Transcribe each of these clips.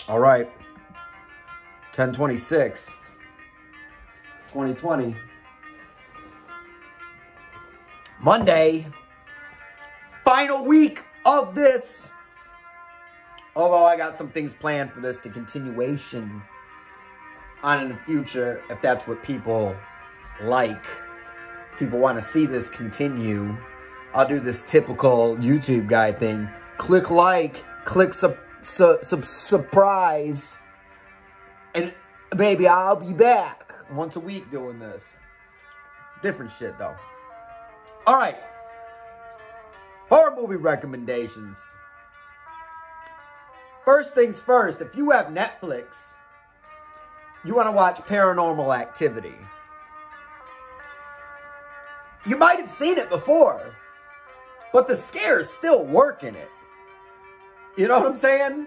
All right. 10/26, 2020. Monday. Final week of this. Although I got some things planned for this to continuation on in the future, if that's what people like. If people want to see this continue, I'll do this typical YouTube guy thing. Click like, click surprise, and baby, I'll be back once a week doing this. Different shit, though. All right. Horror movie recommendations. First things first, if you have Netflix, you want to watch Paranormal Activity. You might have seen it before, but the scares still work in it. You know what I'm saying?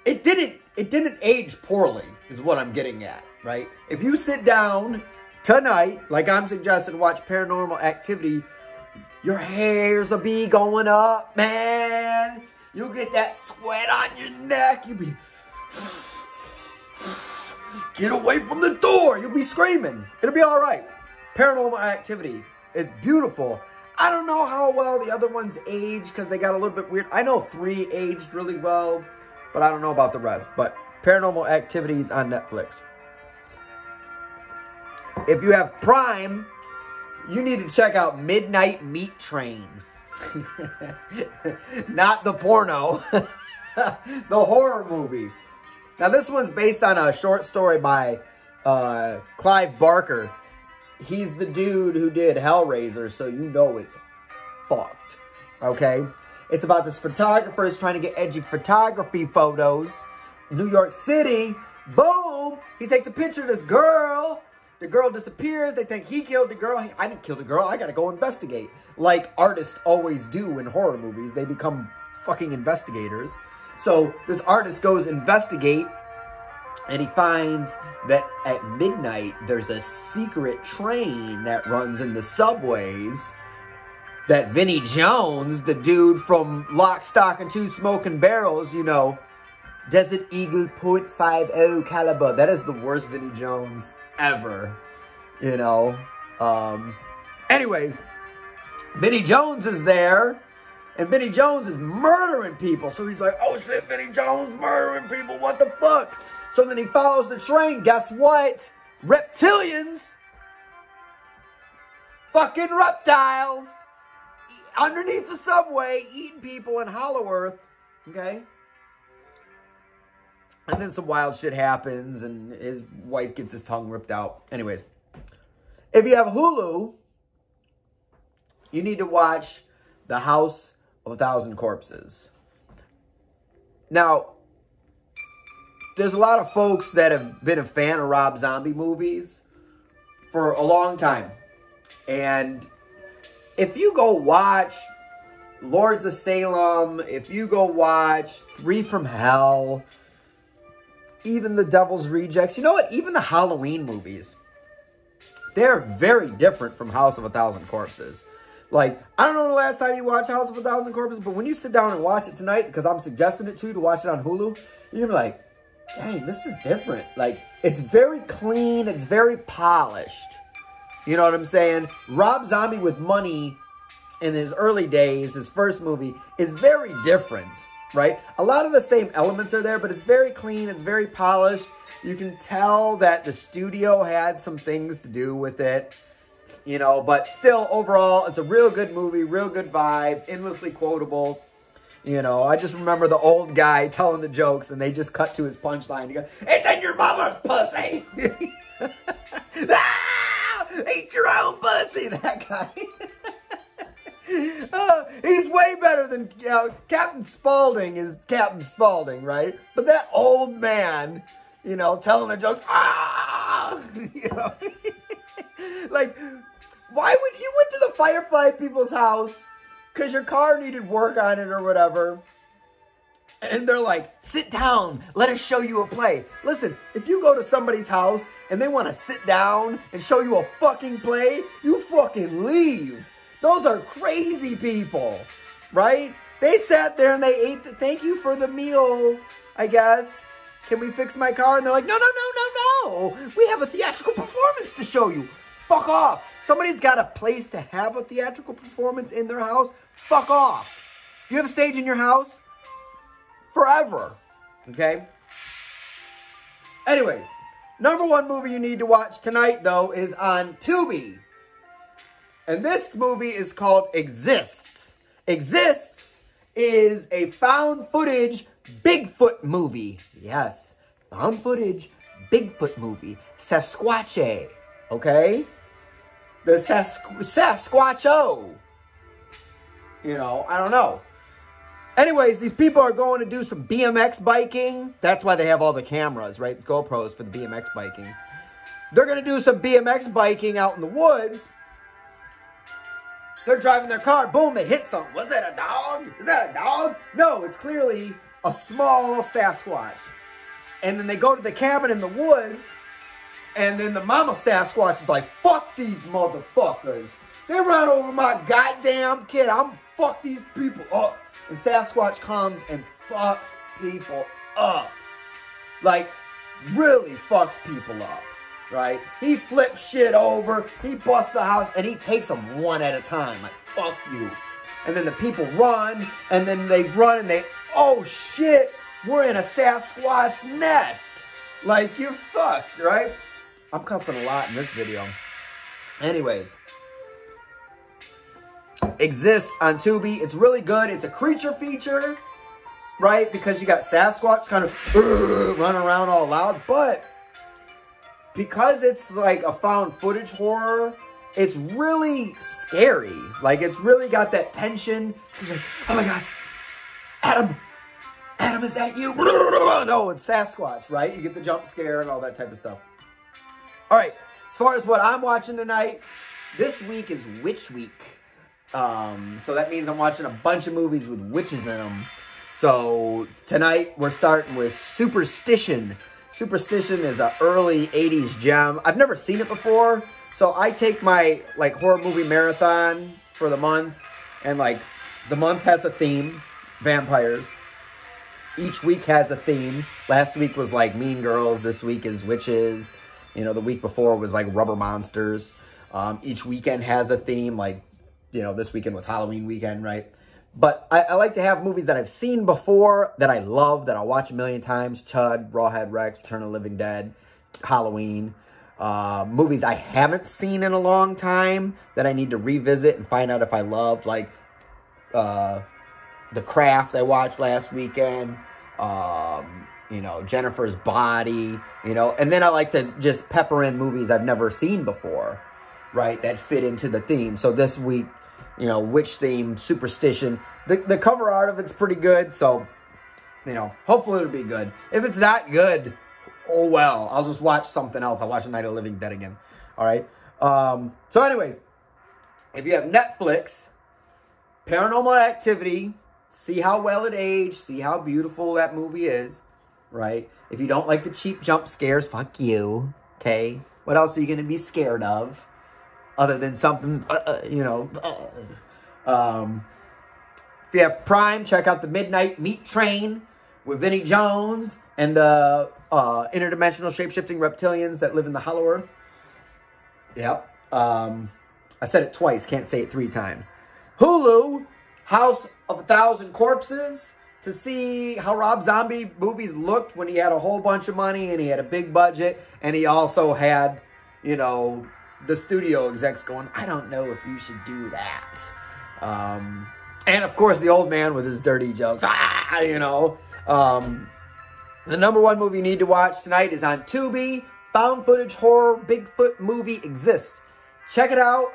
It didn't age poorly, is what I'm getting at, right? If you sit down tonight, like I'm suggesting, watch Paranormal Activity, your hairs will be going up, man. You'll get that sweat on your neck. You'll be... Get away from the door. You'll be screaming. It'll be all right. Paranormal Activity. It's beautiful. I don't know how well the other ones aged because they got a little bit weird. I know 3 aged really well, but I don't know about the rest. But Paranormal Activity is on Netflix. If you have Prime, you need to check out Midnight Meat Train. Not the porno. The horror movie. Now, this one's based on a short story by Clive Barker. He's the dude who did Hellraiser, so you know it's fucked, okay? It's about this photographer who's trying to get edgy photography photos. New York City, boom! He takes a picture of this girl. The girl disappears. They think he killed the girl. I didn't kill the girl. I gotta go investigate. Like artists always do in horror movies. They become fucking investigators. So this artist goes investigate, and he finds that at midnight, there's a secret train that runs in the subways that Vinnie Jones, the dude from Lock, Stock, and Two Smoking Barrels, you know, Desert Eagle .50 caliber. That is the worst Vinnie Jones ever, you know. Anyways, Vinnie Jones is there, and Vinnie Jones is murdering people. So he's like, oh shit, Vinnie Jones murdering people, what the fuck? So then he follows the train. Guess what? Reptilians. Fucking reptiles. Underneath the subway, eating people in Hollow Earth. Okay? And then some wild shit happens, and his wife gets his tongue ripped out. Anyways. If you have Hulu, you need to watch The House of a Thousand Corpses. Now, there's a lot of folks that have been a fan of Rob Zombie movies for a long time. And if you go watch Lords of Salem, if you go watch 3 from Hell, even The Devil's Rejects, you know what? Even the Halloween movies, they're very different from House of a Thousand Corpses. Like, I don't know the last time you watched House of a Thousand Corpses, but when you sit down and watch it tonight, because I'm suggesting it to you to watch it on Hulu, you're going to be like, dang, this is different. Like, it's very clean. It's very polished. You know what I'm saying? Rob Zombie with money in his early days, his first movie, is very different, right? A lot of the same elements are there, but it's very clean. It's very polished. You can tell that the studio had some things to do with it, you know, but still, overall, it's a real good movie, real good vibe, endlessly quotable. You know, I just remember the old guy telling the jokes, and they just cut to his punchline. He goes, it's in your mama's pussy! Ah! Eat your own pussy, that guy. He's way better than, you know, Captain Spaulding is Captain Spaulding, right? But that old man, you know, telling the jokes, ah! You know? Like, why would you went to the Firefly people's house because your car needed work on it or whatever, and they're like, sit down, let us show you a play. Listen, if you go to somebody's house and they want to sit down and show you a fucking play, you fucking leave. Those are crazy people, right? They sat there and they ate. Thank you for the meal, I guess. Can we fix my car? And they're like, no, no, no, no, no. We have a theatrical performance to show you. Fuck off. Somebody's got a place to have a theatrical performance in their house. Fuck off. Do you have a stage in your house? Forever. Okay? Anyways, number one movie you need to watch tonight, though, is on Tubi. And this movie is called Exists. Exists is a found footage Bigfoot movie. Yes, found footage Bigfoot movie. Sasquatch, okay? The Sasquatcho. You know, I don't know. Anyways, these people are going to do some BMX biking. That's why they have all the cameras, right? GoPros for the BMX biking. They're going to do some BMX biking out in the woods. They're driving their car. Boom, they hit something. Was that a dog? Is that a dog? No, it's clearly a small Sasquatch. And then they go to the cabin in the woods. And then the mama Sasquatch is like, fuck these motherfuckers. They ran over my goddamn kid. I'm fuck these people up. And Sasquatch comes and fucks people up. Like, really fucks people up. Right? He flips shit over. He busts the house. And he takes them one at a time. Like, fuck you. And then the people run. And then they run and they, oh shit. We're in a Sasquatch nest. Like, you're fucked, right? I'm cussing a lot in this video. Anyways. Exists on Tubi. It's really good. It's a creature feature, right? Because you got Sasquatch kind of running around all loud. But because it's like a found footage horror, it's really scary. Like, it's really got that tension. He's like, oh my God, Adam, is that you? No, it's Sasquatch, right? You get the jump scare and all that type of stuff. All right, as far as what I'm watching tonight, this week is Witch Week. So that means I'm watching a bunch of movies with witches in them. So tonight we're starting with Superstition. Superstition is an early 80s gem. I've never seen it before. So I take my like horror movie marathon for the month. And like the month has a theme. Vampires. Each week has a theme. Last week was like Mean Girls. This week is witches. You know, the week before was like rubber monsters. Each weekend has a theme. Like, you know, this weekend was Halloween weekend, right? But I like to have movies that I've seen before, that I love, that I'll watch a million times. Chud, Rawhead Rex, Return of the Living Dead, Halloween. Movies I haven't seen in a long time that I need to revisit and find out if I loved. Like The Craft I watched last weekend. You know, Jennifer's Body. You know, and then I like to just pepper in movies I've never seen before, right? That fit into the theme. So this week, you know, witch theme, Superstition. The cover art of it's pretty good, so, you know, hopefully it'll be good. If it's not good, oh well. I'll just watch something else. I'll watch A Night of the Living Dead again. All right? So anyways, if you have Netflix, Paranormal Activity, see how well it aged, see how beautiful that movie is, right? If you don't like the cheap jump scares, fuck you, okay? What else are you going to be scared of? Other than something, you know. If you have Prime, check out The Midnight Meat Train with Vinnie Jones and the interdimensional shape-shifting reptilians that live in the Hollow Earth. Yep. I said it twice, can't say it 3 times. Hulu, House of 1,000 Corpses, to see how Rob Zombie movies looked when he had a whole bunch of money and he had a big budget and he also had, you know, the studio execs going, I don't know if you should do that. And of course, the old man with his dirty jokes. You know. The number one movie you need to watch tonight is on Tubi. Found footage horror Bigfoot movie Exists. Check it out.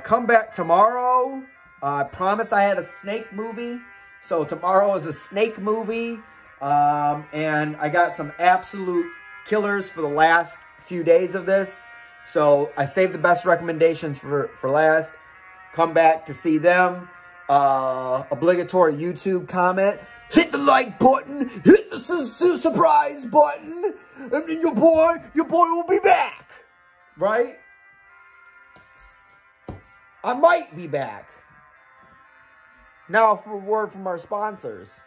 Come back tomorrow. I promised I had a snake movie. So tomorrow is a snake movie. And I got some absolute killers for the last few days of this. So I saved the best recommendations for last. Come back to see them. Obligatory YouTube comment. Hit the like button. Hit the surprise button. And then your boy will be back. Right? I might be back. Now for a word from our sponsors.